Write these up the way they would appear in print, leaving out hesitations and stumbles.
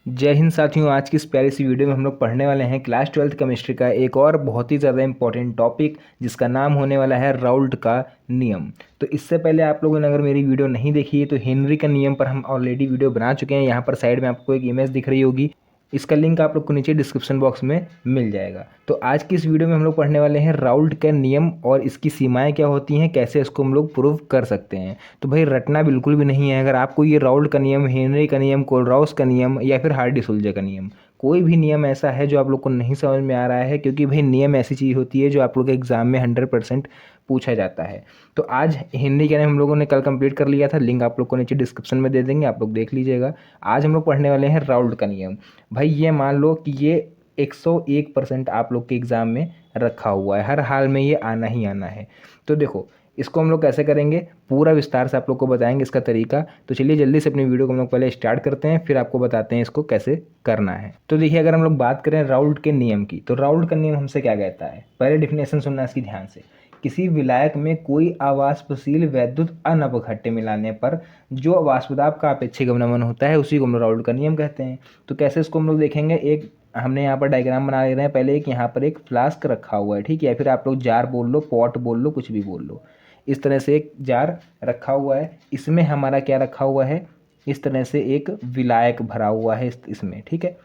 जय हिंद साथियों। आज की इस प्यारी सी वीडियो में हम लोग पढ़ने वाले हैं क्लास 12th केमिस्ट्री का एक और बहुत ही ज़्यादा इंपॉर्टेंट टॉपिक, जिसका नाम होने वाला है राउल्ट का नियम। तो इससे पहले आप लोगों ने अगर मेरी वीडियो नहीं देखी है तो हेनरी का नियम पर हम ऑलरेडी वीडियो बना चुके हैं। यहाँ पर साइड में आपको एक इमेज दिख रही होगी, इसका लिंक आप लोग को नीचे डिस्क्रिप्शन बॉक्स में मिल जाएगा। तो आज की इस वीडियो में हम लोग पढ़ने वाले हैं राउल्ट का नियम और इसकी सीमाएं क्या होती हैं, कैसे इसको हम लोग प्रूव कर सकते हैं। तो भाई रटना बिल्कुल भी नहीं है। अगर आपको ये राउल्ट का नियम, हेनरी का नियम, कोलराउस का नियम या फिर हार्डी-सोल्जे का नियम, कोई भी नियम ऐसा है जो आप लोग को नहीं समझ में आ रहा है, क्योंकि भाई नियम ऐसी चीज़ होती है जो आप लोग के एग्जाम में 100% पूछा जाता है। तो आज हिंदी का नियम हम लोगों ने कल कंप्लीट कर लिया था, लिंक आप लोग को नीचे डिस्क्रिप्शन में दे देंगे, आप लोग देख लीजिएगा। आज हम लोग पढ़ने वाले हैं राउल्ट का नियम। भाई ये मान लो कि ये 101% आप लोग के एग्ज़ाम में रखा हुआ है, हर हाल में ये आना ही आना है। तो देखो इसको हम लोग कैसे करेंगे, पूरा विस्तार से आप लोग को बताएंगे इसका तरीका। तो चलिए जल्दी से अपनी वीडियो को हम लोग पहले स्टार्ट करते हैं, फिर आपको बताते हैं इसको कैसे करना है। तो देखिए, अगर हम लोग बात करें राउल्ट के नियम की, तो राउल्ट का नियम हमसे क्या कहता है, पहले डिफिनेशन सुनना इसकी ध्यान से। किसी विलायक में कोई अवाष्पशील वैद्युत अनपघट्य मिलाने पर जो वाष्पदाब का अपेक्षित गमनागमन होता है, उसी को हम लोग राउल्ट का नियम कहते हैं। तो कैसे इसको हम लोग देखेंगे, एक हमने यहाँ पर डायग्राम बना ले रहे हैं। पहले एक यहाँ पर एक फ्लास्क रखा हुआ है, ठीक है, या फिर आप लोग जार बोल लो, पॉट बोल लो, कुछ भी बोल लो। इस तरह से एक जार रखा हुआ है, इसमें हमारा क्या रखा हुआ है, इस तरह से एक विलायक भरा हुआ है इसमें, ठीक है,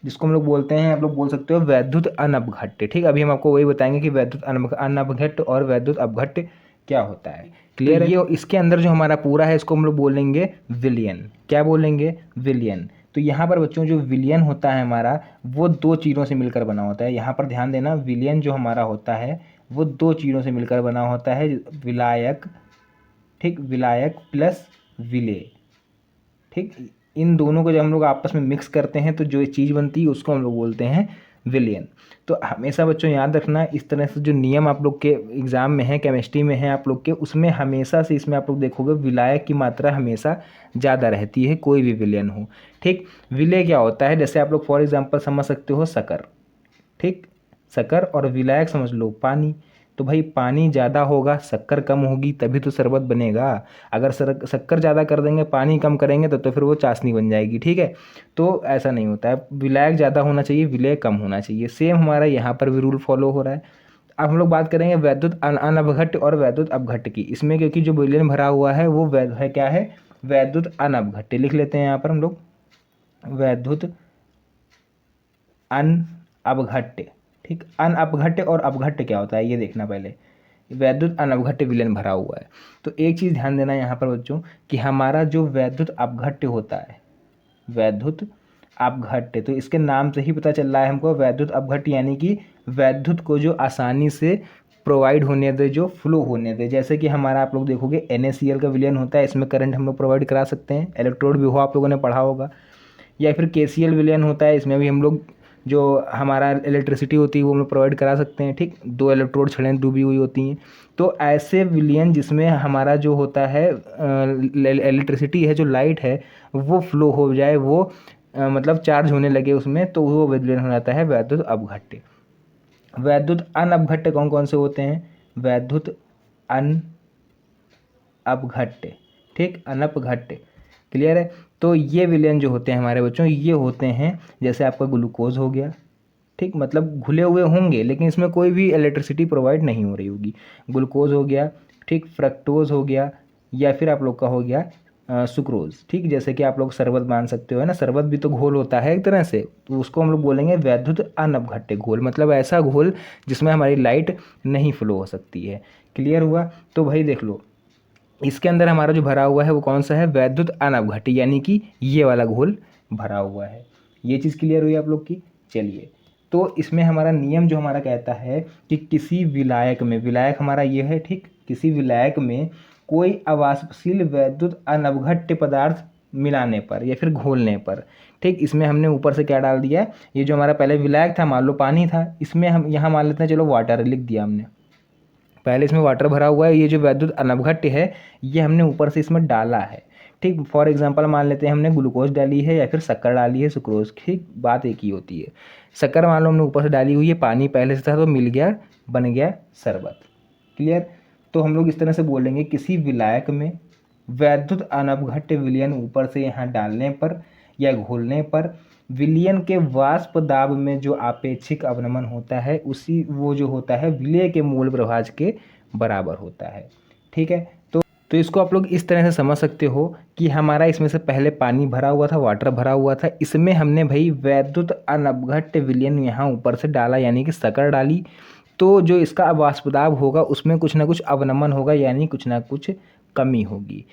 जिसको हम लोग बोलते हैं, आप लोग बोल सकते हो वैद्युत अनपघट्य। ठीक, अभी हम आपको वही बताएंगे कि वैद्युत अनपघट्य और वैद्युत अपघट्य क्या होता है। क्लियर है? ये इसके अंदर जो हमारा पूरा है, इसको हम लोग बोलेंगे विलयन। क्या बोलेंगे? विलयन। तो यहाँ पर बच्चों जो विलयन होता है हमारा, वो दो चीज़ों से मिलकर बना होता है। यहाँ पर ध्यान देना, विलयन जो हमारा होता है वो दो चीज़ों से मिलकर बना होता है, विलायक, ठीक, विलायक प्लस विलेय। ठीक, इन दोनों को जब हम लोग आपस में मिक्स करते हैं तो जो चीज़ बनती है उसको हम लोग बोलते हैं विलयन। तो हमेशा बच्चों याद रखना, इस तरह से जो नियम आप लोग के एग्ज़ाम में है, केमिस्ट्री में है आप लोग के, उसमें हमेशा से इसमें आप लोग देखोगे विलायक की मात्रा हमेशा ज़्यादा रहती है, कोई भी विलयन हो। ठीक, विलेय क्या होता है, जैसे आप लोग फॉर एग्जांपल समझ सकते हो शक्कर, ठीक, शक्कर और विलायक समझ लो पानी। तो भाई पानी ज़्यादा होगा, शक्कर कम होगी, तभी तो शरबत बनेगा। अगर शक्कर ज़्यादा कर देंगे, पानी कम करेंगे तो फिर वो चाशनी बन जाएगी। ठीक है, तो ऐसा नहीं होता है, विलायक ज़्यादा होना चाहिए, विलेय कम होना चाहिए। सेम हमारा यहाँ पर भी रूल फॉलो हो रहा है। अब हम लोग बात करेंगे वैद्युत अनपघट्य और वैद्युत अपघट्य की। इसमें क्योंकि जो विलयन भरा हुआ है वो है क्या है, वैद्युत अनपघट्य। लिख लेते हैं यहाँ पर हम लोग, वैद्युत अनपघट्य। ठीक, अनपघट्य और अपघट्य क्या होता है ये देखना पहले। वैद्युत अनपघट्य विलयन भरा हुआ है। तो एक चीज़ ध्यान देना यहाँ पर बच्चों, कि हमारा जो वैद्युत अपघट्य होता है, वैद्युत अपघट्य, तो इसके नाम से ही पता चल रहा है हमको वैद्युत अपघट्य, यानी कि वैद्युत को जो आसानी से प्रोवाइड होने दे, जो फ्लो होने दे। जैसे कि हमारा आप लोग देखोगे NaCl का विलयन होता है, इसमें करंट हम लोग प्रोवाइड करा सकते हैं, इलेक्ट्रोड भी हो, आप लोगों ने पढ़ा होगा। या फिर KCl विलयन होता है, इसमें भी हम लोग जो हमारा इलेक्ट्रिसिटी होती है वो हम लोग प्रोवाइड करा सकते हैं। ठीक, दो इलेक्ट्रोड छड़ें डूबी हुई होती हैं। तो ऐसे विलयन जिसमें हमारा जो होता है इलेक्ट्रिसिटी है, जो लाइट है, वो फ्लो हो जाए, वो मतलब चार्ज होने लगे उसमें, तो वो विलयन हो जाता है वैद्युत अपघट्य। वैद्युत अनपघट्य कौन कौन से होते हैं, वैद्युत अनपघट्य, ठीक, अनपघट्य। क्लियर है? तो ये विलयन जो होते हैं हमारे बच्चों, ये होते हैं जैसे आपका ग्लूकोज हो गया, ठीक, मतलब घुले हुए होंगे लेकिन इसमें कोई भी इलेक्ट्रिसिटी प्रोवाइड नहीं हो रही होगी। ग्लूकोज हो गया, ठीक, फ्रक्टोज हो गया, या फिर आप लोग का हो गया सुक्रोज। ठीक, जैसे कि आप लोग शरबत मान सकते हो, है ना, शरबत भी तो घोल होता है एक तरह से, तो उसको हम लोग बोलेंगे वैद्युत अनपघट्य घोल, मतलब ऐसा घोल जिसमें हमारी लाइट नहीं फ्लो हो सकती है। क्लियर हुआ? तो भाई देख लो, इसके अंदर हमारा जो भरा हुआ है वो कौन सा है, वैद्युत अनपघट्य, यानी कि ये वाला घोल भरा हुआ है। ये चीज़ क्लियर हुई आप लोग की? चलिए, तो इसमें हमारा नियम जो हमारा कहता है कि किसी विलायक में, विलायक हमारा ये है, ठीक, किसी विलायक में कोई अवाष्पशील वैद्युत अनपघट्य पदार्थ मिलाने पर या फिर घोलने पर, ठीक, इसमें हमने ऊपर से क्या डाल दिया, ये जो हमारा पहले विलायक था, मान लो पानी था, इसमें हम यहाँ मान लेते हैं, चलो वाटर लिख दिया हमने, पहले इसमें वाटर भरा हुआ है, ये जो वैद्युत अनपघट्य है ये हमने ऊपर से इसमें डाला है। ठीक, फॉर एग्जांपल मान लेते हैं हमने ग्लूकोज डाली है या फिर शक्कर डाली है, सुक्रोज, ठीक, बात एक ही होती है। शक्कर मान लो हमने ऊपर से डाली हुई है, पानी पहले से था तो मिल गया, बन गया शरबत। क्लियर? तो हम लोग इस तरह से बोलेंगे, किसी विलायक में वैद्युत अनपघट्य विलयन ऊपर से यहाँ डालने पर या घोलने पर विलयन के वाष्प दाब में जो आपेक्षिक अवनमन होता है उसी वो जो होता है विलय के मूल प्रभाज के बराबर होता है। ठीक है, तो इसको आप लोग इस तरह से समझ सकते हो कि हमारा इसमें से पहले पानी भरा हुआ था, वाटर भरा हुआ था, इसमें हमने भाई वैद्युत अनवघट्य विलयन यहाँ ऊपर से डाला यानी कि शक्कर डाली, तो जो इसका वाष्पदाब होगा उसमें कुछ ना कुछ अवनमन होगा यानी कुछ ना कुछ कमी होगी।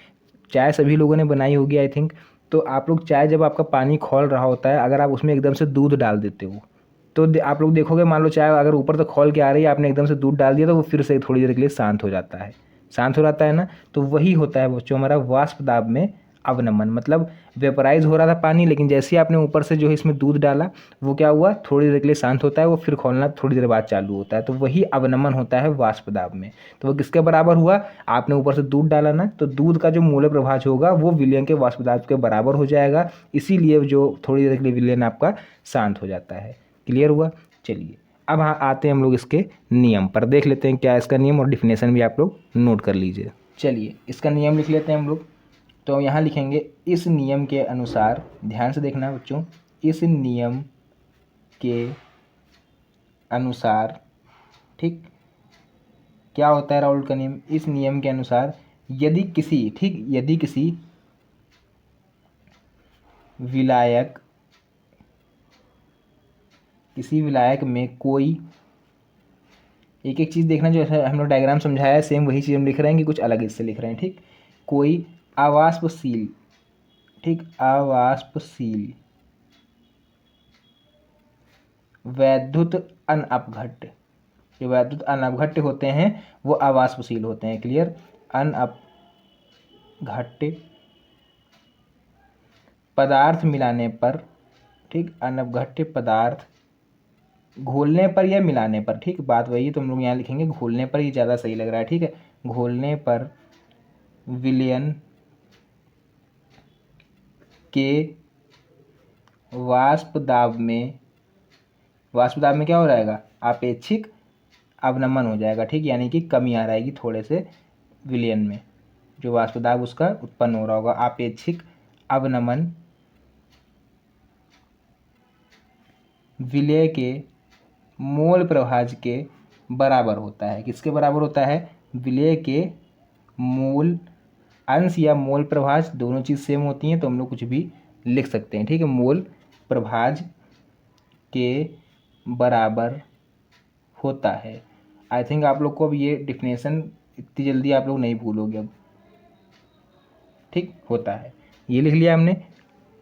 चाय सभी लोगों ने बनाई होगी आई थिंक। तो आप लोग चाय जब आपका पानी खौल रहा होता है, अगर आप उसमें एकदम से दूध डाल देते हो तो आप लोग देखोगे, मान लो चाय अगर ऊपर तक खौल के आ रही है, आपने एकदम से दूध डाल दिया तो वो फिर से थोड़ी देर के लिए शांत हो जाता है, शांत हो जाता है ना। तो वही होता है बच्चों हमारा वाष्प दाब में अवनमन, मतलब वेपराइज हो रहा था पानी, लेकिन जैसे ही आपने ऊपर से जो है इसमें दूध डाला, वो क्या हुआ, थोड़ी देर के लिए शांत होता है, वो फिर खौलना थोड़ी देर बाद चालू होता है, तो वही अवनमन होता है वाष्प दाब में। तो वो किसके बराबर हुआ, आपने ऊपर से दूध डाला ना, तो दूध का जो मूल प्रभाज होगा वो विलयन के वाष्प दाब के बराबर हो जाएगा, इसीलिए जो थोड़ी देर के लिए विलयन आपका शांत हो जाता है। क्लियर हुआ। चलिए अब हाँ आते हैं हम लोग इसके नियम पर, देख लेते हैं क्या इसका नियम, और डिफिनेशन भी आप लोग नोट कर लीजिए। चलिए इसका नियम लिख लेते हैं हम लोग। तो यहाँ लिखेंगे इस नियम के अनुसार, ध्यान से देखना बच्चों, इस नियम के अनुसार, ठीक, क्या होता है राउल्ट का नियम, इस नियम के अनुसार यदि किसी, ठीक, यदि किसी विलायक, किसी विलायक में कोई, एक एक चीज़ देखना, जो हम लोग डायग्राम समझाया है सेम वही चीज़ हम लिख रहे हैं कि कुछ अलग इससे लिख रहे हैं, ठीक, कोई अवाष्पशील, ठीक, अवाष्पशील वैद्युत अनअपघट्य, जो वैद्युत अनअपघट्य होते हैं वो अवाष्पशील होते हैं। क्लियर। अनअपघट्य पदार्थ मिलाने पर, ठीक, अनअपघट्य पदार्थ घोलने पर या मिलाने पर, ठीक, बात वही है, तो हम लोग यहाँ लिखेंगे घोलने पर, ही ज़्यादा सही लग रहा है, ठीक है, घोलने पर विलयन के वाष्प दाब में, वाष्प दाब में क्या हो जाएगा, आपेक्षिक अवनमन हो जाएगा, ठीक, यानी कि कमी आ रहेगी थोड़े से विलयन में, जो वाष्प दाब उसका उत्पन्न हो रहा होगा, आपेक्षिक अवनमन विलय के मोल प्रभाज के बराबर होता है। किसके बराबर होता है, विलय के मोल, अंश या मोल प्रभाज दोनों चीज़ सेम होती हैं तो हम लोग कुछ भी लिख सकते हैं, ठीक है, मोल प्रभाज के बराबर होता है। आई थिंक आप लोग को अब ये डिफिनेशन इतनी जल्दी आप लोग नहीं भूलोगे अब, ठीक, होता है, ये लिख लिया हमने।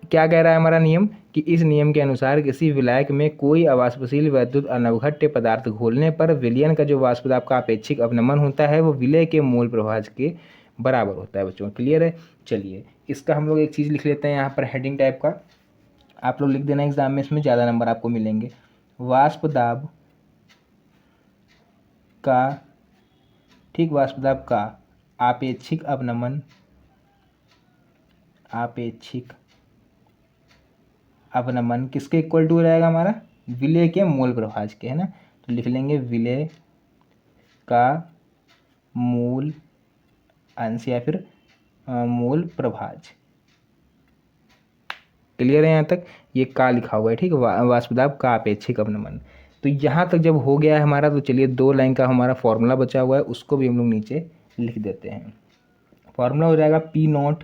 क्या कह रहा है हमारा नियम, कि इस नियम के अनुसार किसी विलायक में कोई अवाष्पशील वैद्युत अनवघट्य पदार्थ घोलने पर विलयन का जो वाष्प दाब का अपेक्षिक अवनमन होता है वो विलय के मूल प्रभाज के बराबर होता है बच्चों। क्लियर है। चलिए इसका हम लोग एक चीज़ लिख लेते हैं यहाँ पर हेडिंग टाइप का, आप लोग लिख देना एग्जाम में, इसमें ज़्यादा नंबर आपको मिलेंगे। वाष्प दाब का, ठीक, वाष्प दाब का आपेक्षिक अवनमन, आपेक्षिक अवनमन किसके इक्वल टू रहेगा हमारा, विलय के मूल प्रभाज के, है ना, तो लिख लेंगे विलय का मूल अंश या फिर मूल प्रभाज। क्लियर है यहाँ तक, ये का लिखा हुआ है, ठीक, वाष्प दाब का अपेक्षिक अवनमन। तो यहाँ तक जब हो गया है हमारा, तो चलिए 2 लाइन का हमारा फॉर्मूला बचा हुआ है, उसको भी हम लोग नीचे लिख देते हैं। फॉर्मूला हो जाएगा पी नॉट,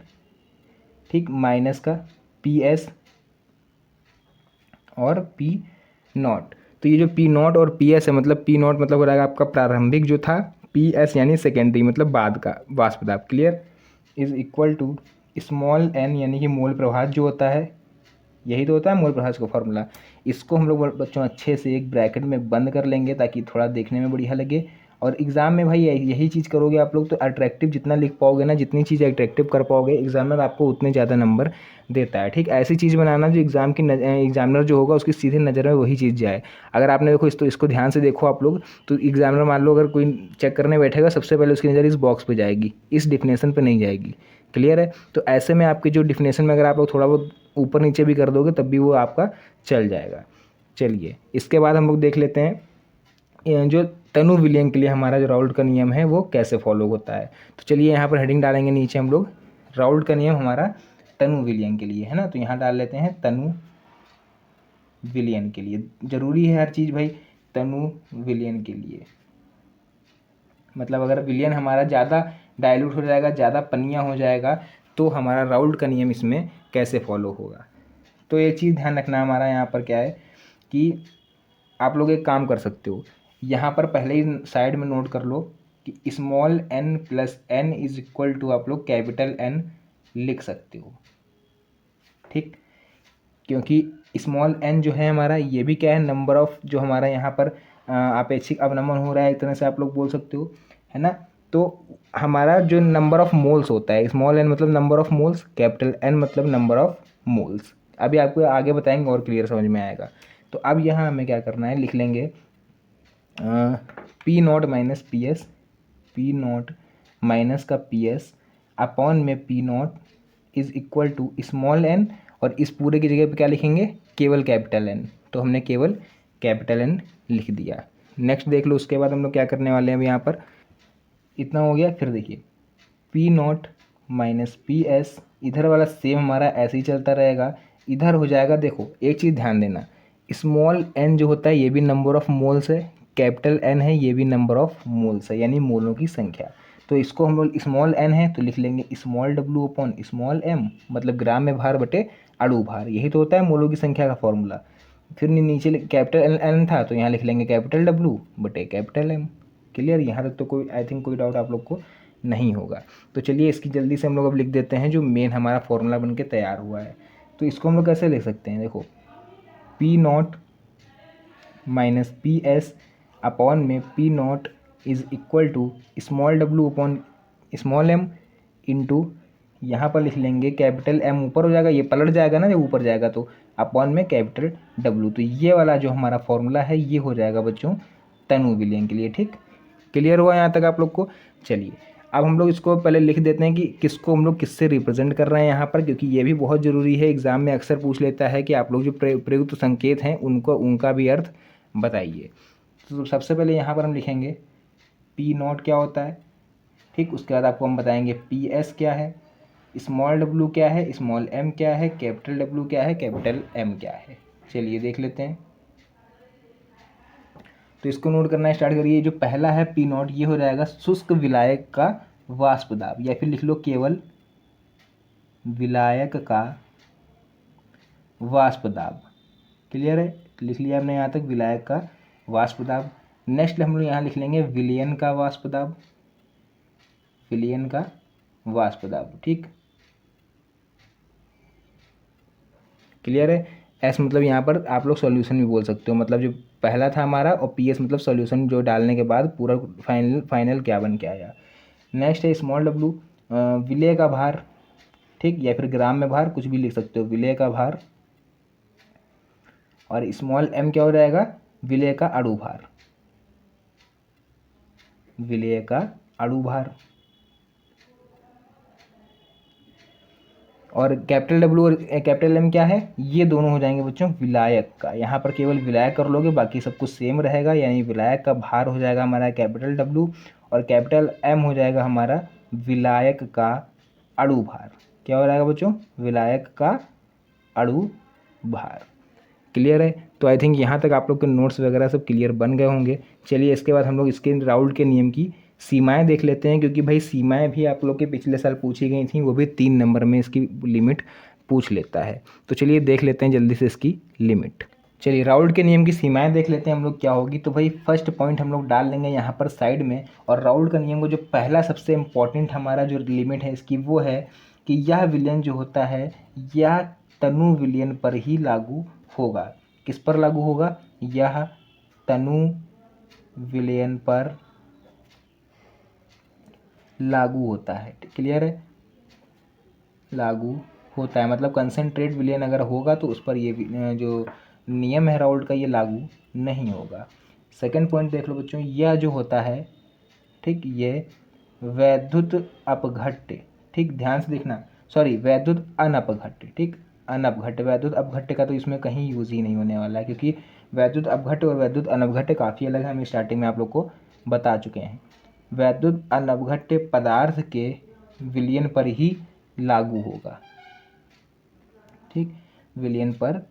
ठीक, माइनस का पी एस और पी नॉट। तो ये जो पी नॉट और पी एस है, मतलब पी नॉट मतलब हो जाएगा आपका प्रारंभिक जो था, पी एस यानी सेकेंडरी मतलब बाद का वाष्प दाब। Clear. Is equal to small n यानी कि मोल प्रभाज जो होता है, यही तो होता है मोल प्रभाज का फॉर्मूला। इसको हम लोग बच्चों अच्छे से एक ब्रैकेट में बंद कर लेंगे ताकि थोड़ा देखने में बढ़िया लगे, और एग्ज़ाम में भाई यही चीज़ करोगे आप लोग तो अट्रैक्टिव जितना लिख पाओगे ना, जितनी चीज़ अट्रैक्टिव कर पाओगे एग्जामिनर आपको उतने ज़्यादा नंबर देता है, ठीक। ऐसी चीज़ बनाना जो एग्जामिनर जो होगा उसकी सीधे नज़र में वही चीज़ जाए। अगर आपने देखो इसको ध्यान से देखो आप लोग, तो एग्जामिनर मान लो अगर कोई चेक करने बैठेगा, सबसे पहले उसकी नज़र इस बॉक्स पे जाएगी, इस डिफिनेशन पे नहीं जाएगी। क्लियर है। तो ऐसे में आपकी जो डिफिनेशन में अगर आप लोग थोड़ा बहुत ऊपर नीचे भी कर दोगे तब भी वो आपका चल जाएगा। चलिए इसके बाद हम लोग देख लेते हैं जो तनु विलयन के लिए हमारा जो राउल्ट का नियम है वो कैसे फॉलो होता है। तो चलिए यहाँ पर हेडिंग डालेंगे नीचे हम लोग, राउल्ट का नियम हमारा तनु विलयन के लिए, है ना। तो यहाँ डाल लेते हैं तनु विलयन के लिए। जरूरी है हर चीज़ भाई, तनु विलयन के लिए। मतलब अगर विलयन हमारा ज़्यादा डाइल्यूट हो जाएगा, ज़्यादा पनिया हो जाएगा, तो हमारा राउल्ट का नियम इसमें कैसे फॉलो होगा। तो एक चीज़ ध्यान रखना हमारा यहाँ पर क्या है कि आप लोग एक काम कर सकते हो, यहाँ पर पहले ही साइड में नोट कर लो कि small n plus n is equal to आप लोग कैपिटल N लिख सकते हो, ठीक। क्योंकि स्मॉल n जो है हमारा, ये भी क्या है, नंबर ऑफ जो हमारा यहाँ पर आपेक्षिक अवनमन हो रहा है, एक तरह से आप लोग बोल सकते हो, है ना। तो हमारा जो नंबर ऑफ मोल्स होता है, स्मॉल n मतलब number of moles, capital N मतलब नंबर ऑफ मोल्स। अभी आपको आगे बताएंगे और क्लियर समझ में आएगा। तो अब यहाँ हमें क्या करना है, लिख लेंगे P naught minus P S, P naught minus का पी एस अपॉन में P naught is equal to small n, और इस पूरे की जगह पे क्या लिखेंगे, केवल कैपिटल N। तो हमने केवल कैपिटल N लिख दिया। नेक्स्ट देख लो, उसके बाद हम लोग क्या करने वाले हैं। अब यहाँ पर इतना हो गया। फिर देखिए P naught minus P S, इधर वाला सेम हमारा ऐसे ही चलता रहेगा, इधर हो जाएगा। देखो एक चीज़ ध्यान देना, स्मॉल n जो होता है ये भी नंबर ऑफ मोल्स है, कैपिटल N है ये भी नंबर ऑफ मोल्स है, यानी मोलों की संख्या। तो इसको हम लोग, स्मॉल n है तो लिख लेंगे small w upon small m, मतलब ग्राम में भार बटे अणु भार, यही तो होता है मोलों की संख्या का फॉर्मूला। फिर नीचे कैपिटल N था तो यहाँ लिख लेंगे कैपिटल W बटे कैपिटल M। क्लियर, यहाँ तक तो कोई, आई थिंक कोई डाउट आप लोग को नहीं होगा। तो चलिए इसकी जल्दी से हम लोग अब लिख देते हैं जो मेन हमारा फॉर्मूला बन के तैयार हुआ है। तो इसको हम लोग कैसे लिख सकते हैं, देखो P naught minus P S upon में P naught is equal to small w upon small m into, यहाँ पर लिख लेंगे कैपिटल M ऊपर हो जाएगा, ये पलट जाएगा ना जब ऊपर जाएगा, तो अपॉन में कैपिटल W। तो ये वाला जो हमारा फॉर्मूला है ये हो जाएगा बच्चों तनु विलयन के लिए, ठीक। क्लियर हुआ यहाँ तक आप लोग को। चलिए अब हम लोग इसको पहले लिख देते हैं कि किसको हम लोग किससे रिप्रेजेंट कर रहे हैं यहाँ पर, क्योंकि ये भी बहुत ज़रूरी है। एग्जाम में अक्सर पूछ लेता है कि आप लोग जो प्रयुक्त संकेत हैं उनको, उनका भी अर्थ बताइए। तो सबसे पहले यहाँ पर हम लिखेंगे पी नॉट क्या होता है, ठीक। उसके बाद आपको हम बताएंगे पी एस क्या है, स्मॉल w क्या है, स्मॉल m क्या है, कैपिटल W क्या है, कैपिटल M क्या है। चलिए देख लेते हैं। तो इसको नोट करना स्टार्ट करिए। जो पहला है पी नॉट, ये हो जाएगा शुष्क विलायक का वाष्प दाब, या फिर लिख लो केवल विलायक का वाष्प दाब। क्लियर है, लिख लिया हमने यहाँ तक विलायक का वाष्प दाब। नेक्स्ट हम लोग यहाँ लिख लेंगे विलयन का वाष्प दाब, विलयन का वाष्प दाब, ठीक। क्लियर है। एस मतलब यहाँ पर आप लोग सॉल्यूशन भी बोल सकते हो, मतलब जो पहला था हमारा, और पी एस मतलब सॉल्यूशन जो डालने के बाद पूरा फाइनल क्या बन के आया। नेक्स्ट है स्मॉल w, विलय का भार, ठीक, या फिर ग्राम में भार, कुछ भी लिख सकते हो, विलय का भार। और स्मॉल m क्या हो जाएगा, विलय का अणु भार, विलय का अणु भार। और कैपिटल W और कैपिटल M क्या है, ये दोनों हो जाएंगे बच्चों विलायक का। यहाँ पर केवल विलायक कर लोगे, बाकी सब कुछ सेम रहेगा, यानी विलायक का भार हो जाएगा हमारा कैपिटल W, और कैपिटल M हो जाएगा हमारा विलायक का अणु भार। क्या हो जाएगा बच्चों, विलायक का अणु भार। क्लियर है। तो आई थिंक यहाँ तक आप लोग के नोट्स वगैरह सब क्लियर बन गए होंगे। चलिए इसके बाद हम लोग इसके राउल्ट के नियम की सीमाएं देख लेते हैं, क्योंकि भाई सीमाएं भी आप लोग के पिछले साल पूछी गई थी, वो भी 3 नंबर में इसकी लिमिट पूछ लेता है। तो चलिए देख लेते हैं जल्दी से इसकी लिमिट। चलिए राउल्ट के नियम की सीमाएं देख लेते हैं हम लोग क्या होगी। तो भाई फर्स्ट पॉइंट हम लोग डाल लेंगे यहाँ पर साइड में, और राउल्ट का नियम को जो पहला सबसे इम्पॉर्टेंट हमारा जो लिमिट है इसकी, वो है कि यह विलयन जो होता है यह तनु विलयन पर ही लागू होगा। किस पर लागू होगा, यह तनु विलयन पर लागू होता है। क्लियर है, लागू होता है मतलब कंसंट्रेट विलयन अगर होगा तो उस पर ये जो नियम है राउल्ट का ये लागू नहीं होगा। सेकंड पॉइंट देख लो बच्चों, यह जो होता है, ठीक, ये वैद्युत अपघट्य, ठीक, ध्यान से देखना, सॉरी वैद्युत अनपघट्य, ठीक, अनपघट्य। वैद्युत अपघट्य का तो इसमें कहीं यूज ही नहीं होने वाला है, क्योंकि वैद्युत अपघट्य और वैद्युत अनपघट्य काफ़ी अलग है, हम स्टार्टिंग में आप लोग को बता चुके हैं। वैद्युत अनपघट्य पदार्थ के विलयन पर ही लागू होगा, ठीक, विलियन पर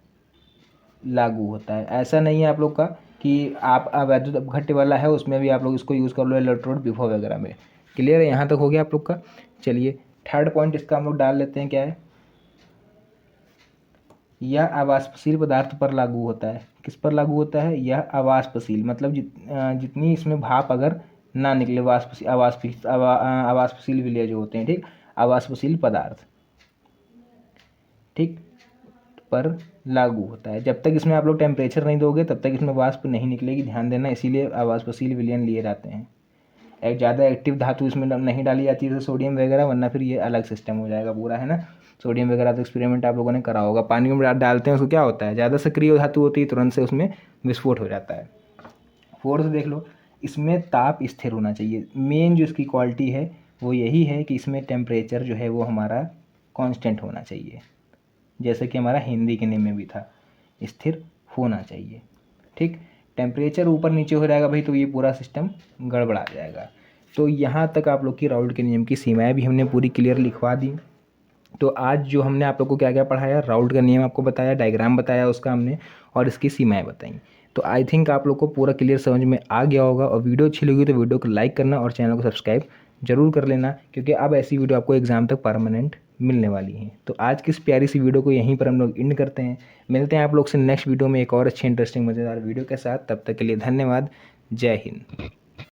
लागू होता है। ऐसा नहीं है आप लोग का कि आप वैद्युत अपघट्य वाला है उसमें भी आप लोग इसको यूज़ कर लो इलेक्ट्रोड विभव वगैरह में। क्लियर है, यहाँ तक हो गया आप लोग का। चलिए थर्ड पॉइंट इसका हम लोग डाल लेते हैं, क्या है, यह अवाष्पशील पदार्थ पर लागू होता है। किस पर लागू होता है, यह अवाष्पशील, मतलब जितनी इसमें भाप अगर ना निकले, अवाष्पशील विलय जो होते हैं, ठीक, अवाष्पशील पदार्थ, ठीक, पर लागू होता है। जब तक इसमें आप लोग टेम्परेचर नहीं दोगे तब तक इसमें वाष्प नहीं निकलेगी, ध्यान देना, इसीलिए अवाष्पशील विलयन लिए जाते हैं। एक ज़्यादा एक्टिव धातु इसमें नहीं डाली जाती है जैसे सोडियम वगैरह, वरना फिर ये अलग सिस्टम हो जाएगा पूरा, है ना। सोडियम वगैरह तो एक्सपेरिमेंट आप लोगों ने करा होगा, पानी में डालते हैं उसको क्या होता है, ज़्यादा सक्रिय धातु होती है, तुरंत से उसमें विस्फोट हो जाता है। फोर्थ देख लो, इसमें ताप स्थिर होना चाहिए। मेन जो इसकी क्वालिटी है वो यही है कि इसमें टेम्परेचर जो है वो हमारा कांस्टेंट होना चाहिए, जैसे कि हमारा हिंदी के नियम में भी था, स्थिर होना चाहिए, ठीक। टेम्परेचर ऊपर नीचे हो जाएगा भाई तो ये पूरा सिस्टम गड़बड़ा जाएगा। तो यहाँ तक आप लोग की राउल्ट के नियम की सीमाएं भी हमने पूरी क्लियर लिखवा दी। तो आज जो हमने आप लोग को क्या क्या पढ़ाया, राउल्ट का नियम आपको बताया, डायग्राम बताया उसका हमने, और इसकी सीमाएं बताई। तो आई थिंक आप लोग को पूरा क्लियर समझ में आ गया होगा। और वीडियो अच्छी लगी तो वीडियो को लाइक करना और चैनल को सब्सक्राइब जरूर कर लेना, क्योंकि अब ऐसी वीडियो आपको एग्जाम तक परमानेंट मिलने वाली है। तो आज की इस प्यारी सी वीडियो को यहीं पर हम लोग एंड करते हैं। मिलते हैं आप लोग से नेक्स्ट वीडियो में एक और अच्छी इंटरेस्टिंग मज़ेदार वीडियो के साथ। तब तक के लिए धन्यवाद। जय हिंद।